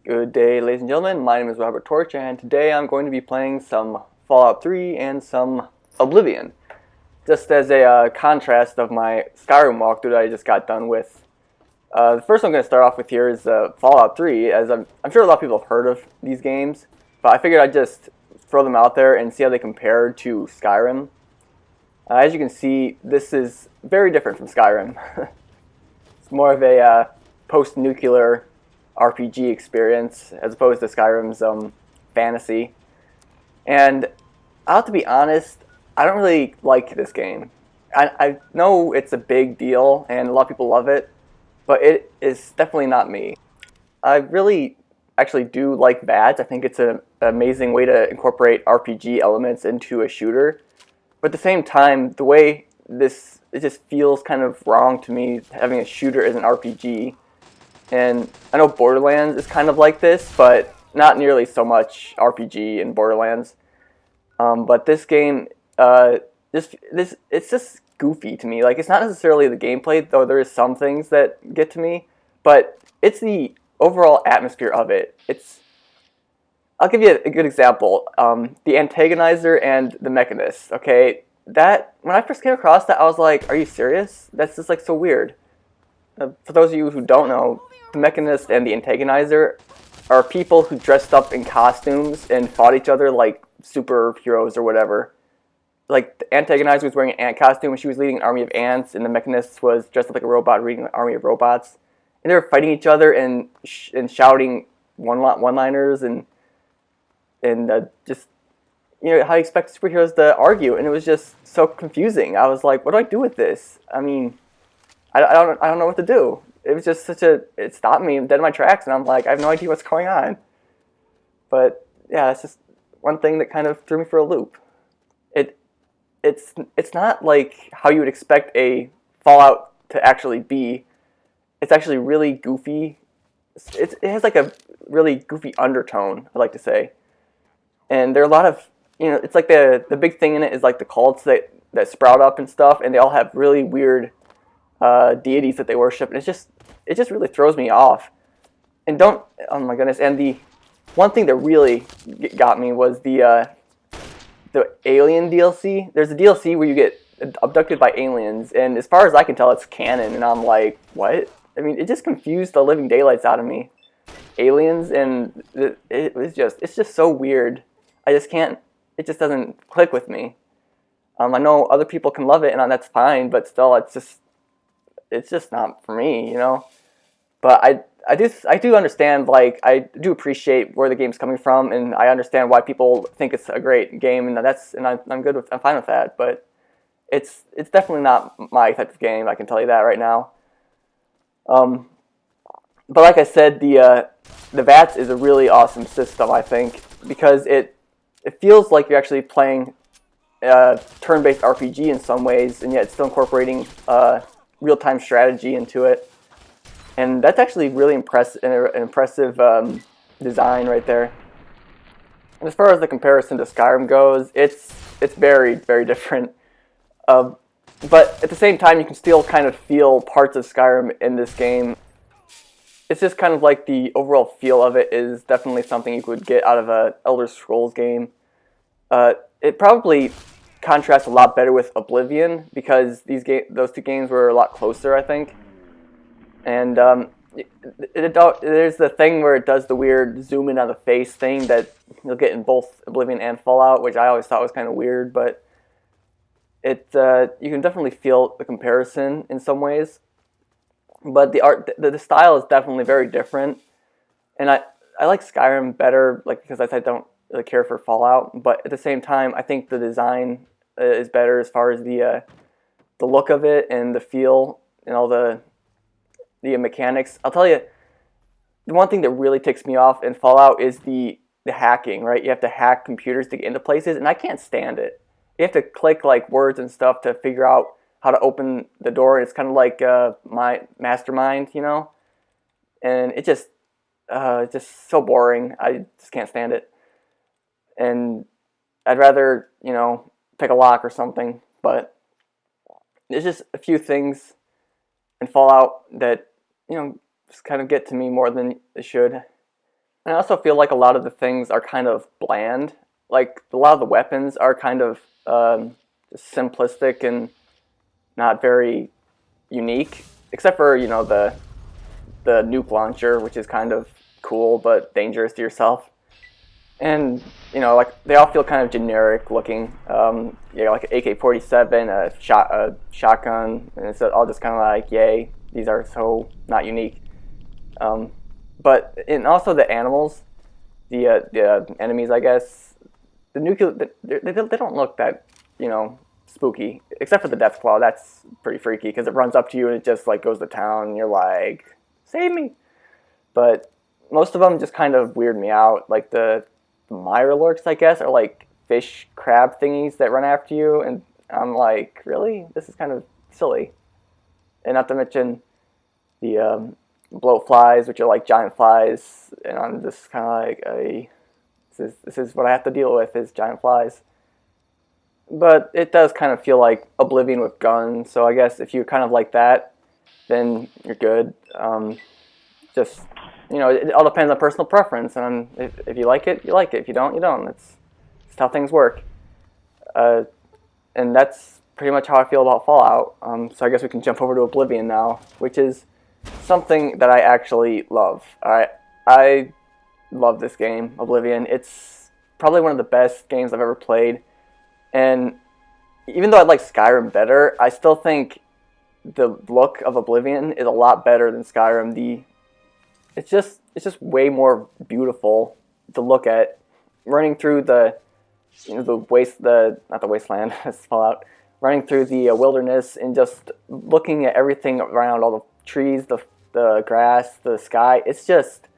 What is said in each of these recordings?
Good day, ladies and gentlemen. My name is Robert Torch, and today I'm going to be playing some Fallout 3 and some Oblivion. Just as a contrast of my Skyrim walkthrough that I just got done with. The first one I'm going to start off with here is Fallout 3, as I'm sure a lot of people have heard of these games, but I figured I'd just throw them out there and see how they compare to Skyrim. As you can see, this is very different from Skyrim. It's more of a post-nuclear RPG experience as opposed to Skyrim's fantasy. And I have to be honest, I don't really like this game. I know it's a big deal and a lot of people love it, but it is definitely not me. I really actually do like that. I think it's an amazing way to incorporate RPG elements into a shooter. But at the same time, the way it just feels kind of wrong to me having a shooter as an RPG. And I know Borderlands is kind of like this, but not nearly so much RPG in Borderlands. But this game, it's just goofy to me. Like, it's not necessarily the gameplay, though there is some things that get to me, but it's the overall atmosphere of it. I'll give you a good example. The Antagonizer and the Mechanist, okay? When I first came across that, I was like, are you serious? That's just like so weird. For those of you who don't know, the Mechanist and the Antagonizer are people who dressed up in costumes and fought each other like superheroes or whatever. Like, the Antagonizer was wearing an ant costume and she was leading an army of ants, and the Mechanist was dressed up like a robot leading an army of robots. And they were fighting each other and shouting one-liners and just, you know, how you expect superheroes to argue, and it was just so confusing. I was like, what do I do with this? I mean, I don't know what to do. It was just it stopped me dead in my tracks, and I'm like, I have no idea what's going on. But yeah, it's just one thing that kind of threw me for a loop. It's not like how you would expect a Fallout to actually be. It's actually really goofy. It has like a really goofy undertone, I like to say. And there are a lot of, you know, it's like the big thing in it is like the cults that sprout up and stuff, and they all have really weird deities that they worship, and it just really throws me off. And oh my goodness, and the one thing that really got me was the Alien DLC. There's a DLC where you get abducted by aliens, and as far as I can tell, it's canon, and I'm like, what? I mean, it just confused the living daylights out of me. Aliens, and it's just so weird. I just can't, it just doesn't click with me. I know other people can love it, and that's fine, but still, it's just not for me, you know? But I do understand, like, I do appreciate where the game's coming from, and I understand why people think it's a great game, and I'm fine with that, but it's definitely not my type of game, I can tell you that right now. But like I said, the VATS is a really awesome system, I think, because it feels like you're actually playing a turn-based RPG in some ways, and yet it's still incorporating real-time strategy into it. And that's actually really an impressive design right there. And as far as the comparison to Skyrim goes, it's very, very different. But at the same time, you can still kind of feel parts of Skyrim in this game. It's just kind of like the overall feel of it is definitely something you could get out of a Elder Scrolls game. It probably contrasts a lot better with Oblivion because those two games were a lot closer, I think. And there's the thing where it does the weird zoom in on the face thing that you'll get in both Oblivion and Fallout, which I always thought was kind of weird, but you can definitely feel the comparison in some ways. But the style is definitely very different, and I like Skyrim better, like, because I don't really care for Fallout. But at the same time, I think the design is better as far as the look of it and the feel and all the mechanics. I'll tell you, the one thing that really ticks me off in Fallout is the hacking. Right, you have to hack computers to get into places, and I can't stand it. You have to click like words and stuff to figure out how to open the door. It's kind of like my Mastermind, you know, and it's just so boring. I just can't stand it, and I'd rather, you know, pick a lock or something. But there's just a few things in Fallout that, you know, just kind of get to me more than it should. And I also feel like a lot of the things are kind of bland. Like a lot of the weapons are kind of just simplistic and not very unique, except for the nuke launcher, which is kind of cool but dangerous to yourself. And like they all feel kind of generic looking. Like an AK-47, a shotgun, and it's all just kind of like, yay, these are so not unique. And also the animals, the enemies, I guess. The nuclear, they don't look that spooky, except for the death claw. That's pretty freaky because it runs up to you and it just like goes to town, and you're like, save me. But most of them just kind of weird me out. Like the Mirelurks, I guess, are like fish crab thingies that run after you, and I'm like, really? This is kind of silly. And not to mention the blowflies, which are like giant flies, and I'm just kind of like, this is what I have to deal with, is giant flies. But it does kind of feel like Oblivion with guns, so I guess if you kind of like that, then you're good. Just, it all depends on personal preference, and if you like it, you like it. If you don't, you don't. It's how things work. And that's pretty much how I feel about Fallout. So I guess we can jump over to Oblivion now, which is something that I actually love. I love this game, Oblivion. It's probably one of the best games I've ever played. And even though I like Skyrim better, I still think the look of Oblivion is a lot better than Skyrim. It's just way more beautiful to look at. Running through not the wasteland, it's Fallout. Running through the wilderness and just looking at everything around, all the trees, the grass, the sky. It's just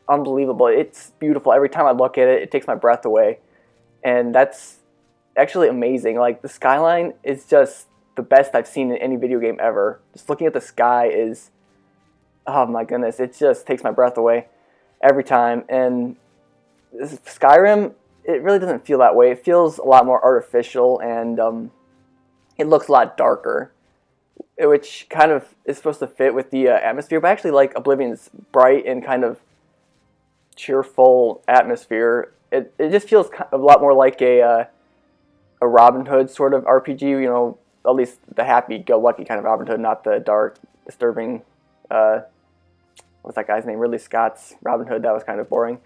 unbelievable. It's beautiful. Every time I look at it, it takes my breath away. And that's actually amazing. Like, the skyline is just the best I've seen in any video game ever. Just looking at the sky is, oh my goodness, it just takes my breath away every time. And Skyrim, it really doesn't feel that way. It feels a lot more artificial, and it looks a lot darker, which kind of is supposed to fit with the atmosphere. But I actually like Oblivion's bright and kind of cheerful atmosphere. It just feels a lot more like a Robin Hood sort of RPG, at least the happy-go-lucky kind of Robin Hood, not the dark, disturbing, what's that guy's name? Ridley Scott's Robin Hood. That was kind of boring.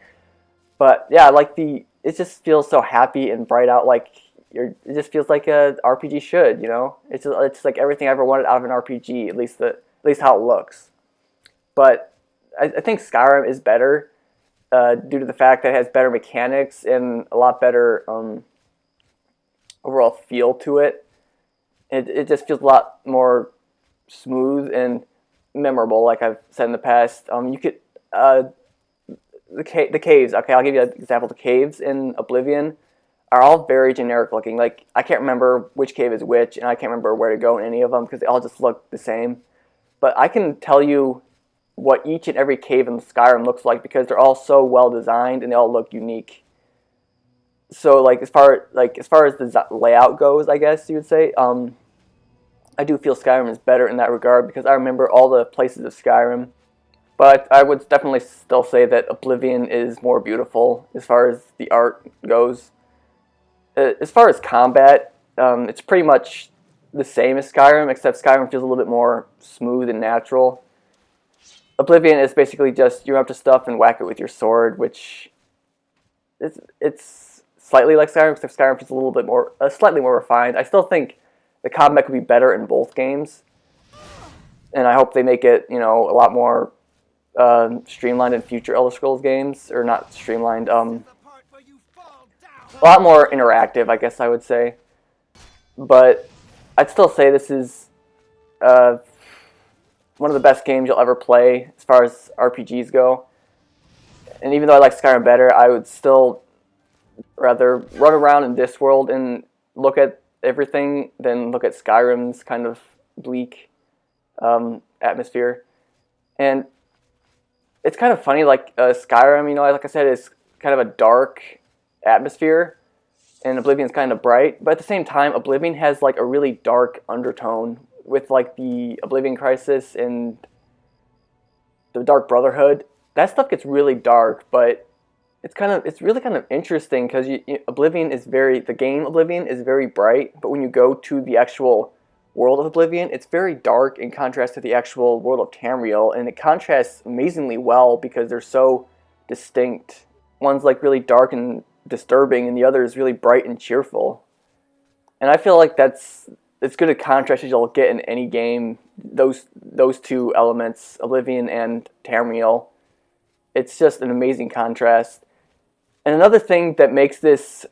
But yeah, it just feels so happy and bright out, like it just feels like a RPG should, It's like everything I ever wanted out of an RPG, at least how it looks. But I think Skyrim is better due to the fact that it has better mechanics and a lot better overall feel to it. It just feels a lot more smooth and memorable, like I've said in the past. You could the caves. Okay, I'll give you an example. The caves in Oblivion are all very generic looking. Like, I can't remember which cave is which, and I can't remember where to go in any of them because they all just look the same. But I can tell you what each and every cave in Skyrim looks like because they're all so well designed and they all look unique. So, as far as the layout goes, I guess you would say, I do feel Skyrim is better in that regard because I remember all the places of Skyrim. But I would definitely still say that Oblivion is more beautiful as far as the art goes. As far as combat, it's pretty much the same as Skyrim, except Skyrim feels a little bit more smooth and natural. Oblivion is basically just, you run up to stuff and whack it with your sword, which it's slightly like Skyrim, except Skyrim feels a little bit more, slightly more refined. I still think the combat could be better in both games, and I hope they make it, a lot more streamlined in future Elder Scrolls games, or not streamlined, a lot more interactive, I guess I would say. But I'd still say this is one of the best games you'll ever play as far as RPGs go. And even though I like Skyrim better, I would still rather run around in this world and look at everything than look at Skyrim's kind of bleak atmosphere. And it's kind of funny, Skyrim, like I said, is kind of a dark atmosphere, and Oblivion's kind of bright. But at the same time, Oblivion has a really dark undertone with the Oblivion Crisis and the Dark Brotherhood. that stuff gets really dark, but it's really kind of interesting because Oblivion is the game Oblivion is very bright, but when you go to the actual world of Oblivion, it's very dark in contrast to the actual world of Tamriel, and it contrasts amazingly well because they're so distinct. One's like really dark and disturbing, and the other is really bright and cheerful. And I feel like it's good a contrast as you'll get in any game. Those two elements, Oblivion and Tamriel, it's just an amazing contrast. And another thing that makes this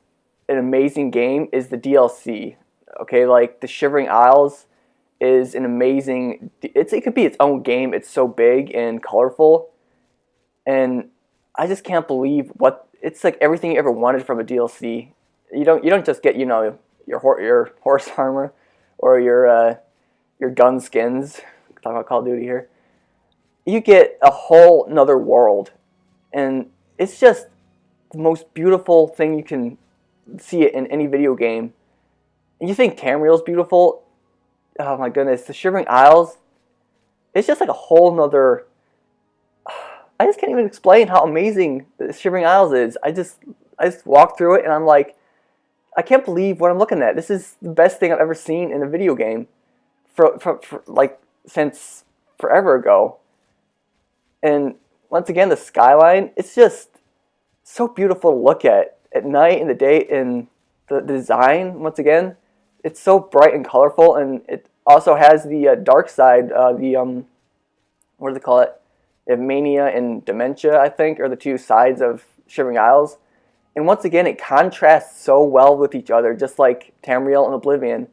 an amazing game is the DLC. Okay, like the Shivering Isles is an amazing. It could be its own game. It's so big and colorful, and I just can't believe what it's like. Everything you ever wanted from a DLC. You don't just get your horse armor or your gun skins. Talking about Call of Duty here. You get a whole another world, and it's just the most beautiful thing you can see it in any video game. And you think Tamriel's beautiful? Oh my goodness, the Shivering Isles, it's just like a whole nother. I just can't even explain how amazing the Shivering Isles is. I just walk through it and I'm like, I can't believe what I'm looking at. This is the best thing I've ever seen in a video game, for like since forever ago. And once again, the skyline, it's just so beautiful to look at night and the day, and the design, once again, it's so bright and colorful, and it also has the dark side, what do they call it? Mania and Dementia, I think, are the two sides of Shivering Isles. And once again, it contrasts so well with each other, just like Tamriel and Oblivion.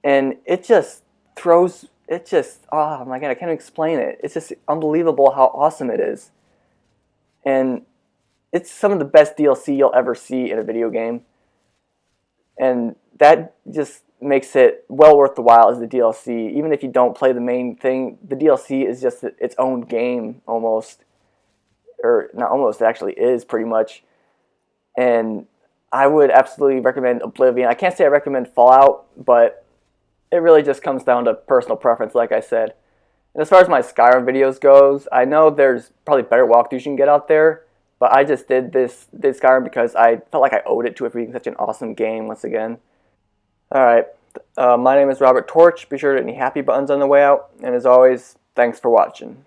And it just oh my god, I can't explain it. It's just unbelievable how awesome it is. And it's some of the best DLC you'll ever see in a video game. And that just makes it well worth the while as the DLC. Even if you don't play the main thing, the DLC is just its own game almost. Or not almost, it actually is pretty much. And I would absolutely recommend Oblivion. I can't say I recommend Fallout, but it really just comes down to personal preference, like I said. And as far as my Skyrim videos goes, I know there's probably better walkthroughs you can get out there, but I just did Skyrim because I felt like I owed it to it for being such an awesome game once again. Alright, my name is Robert Torch. Be sure to hit any happy buttons on the way out. And as always, thanks for watching.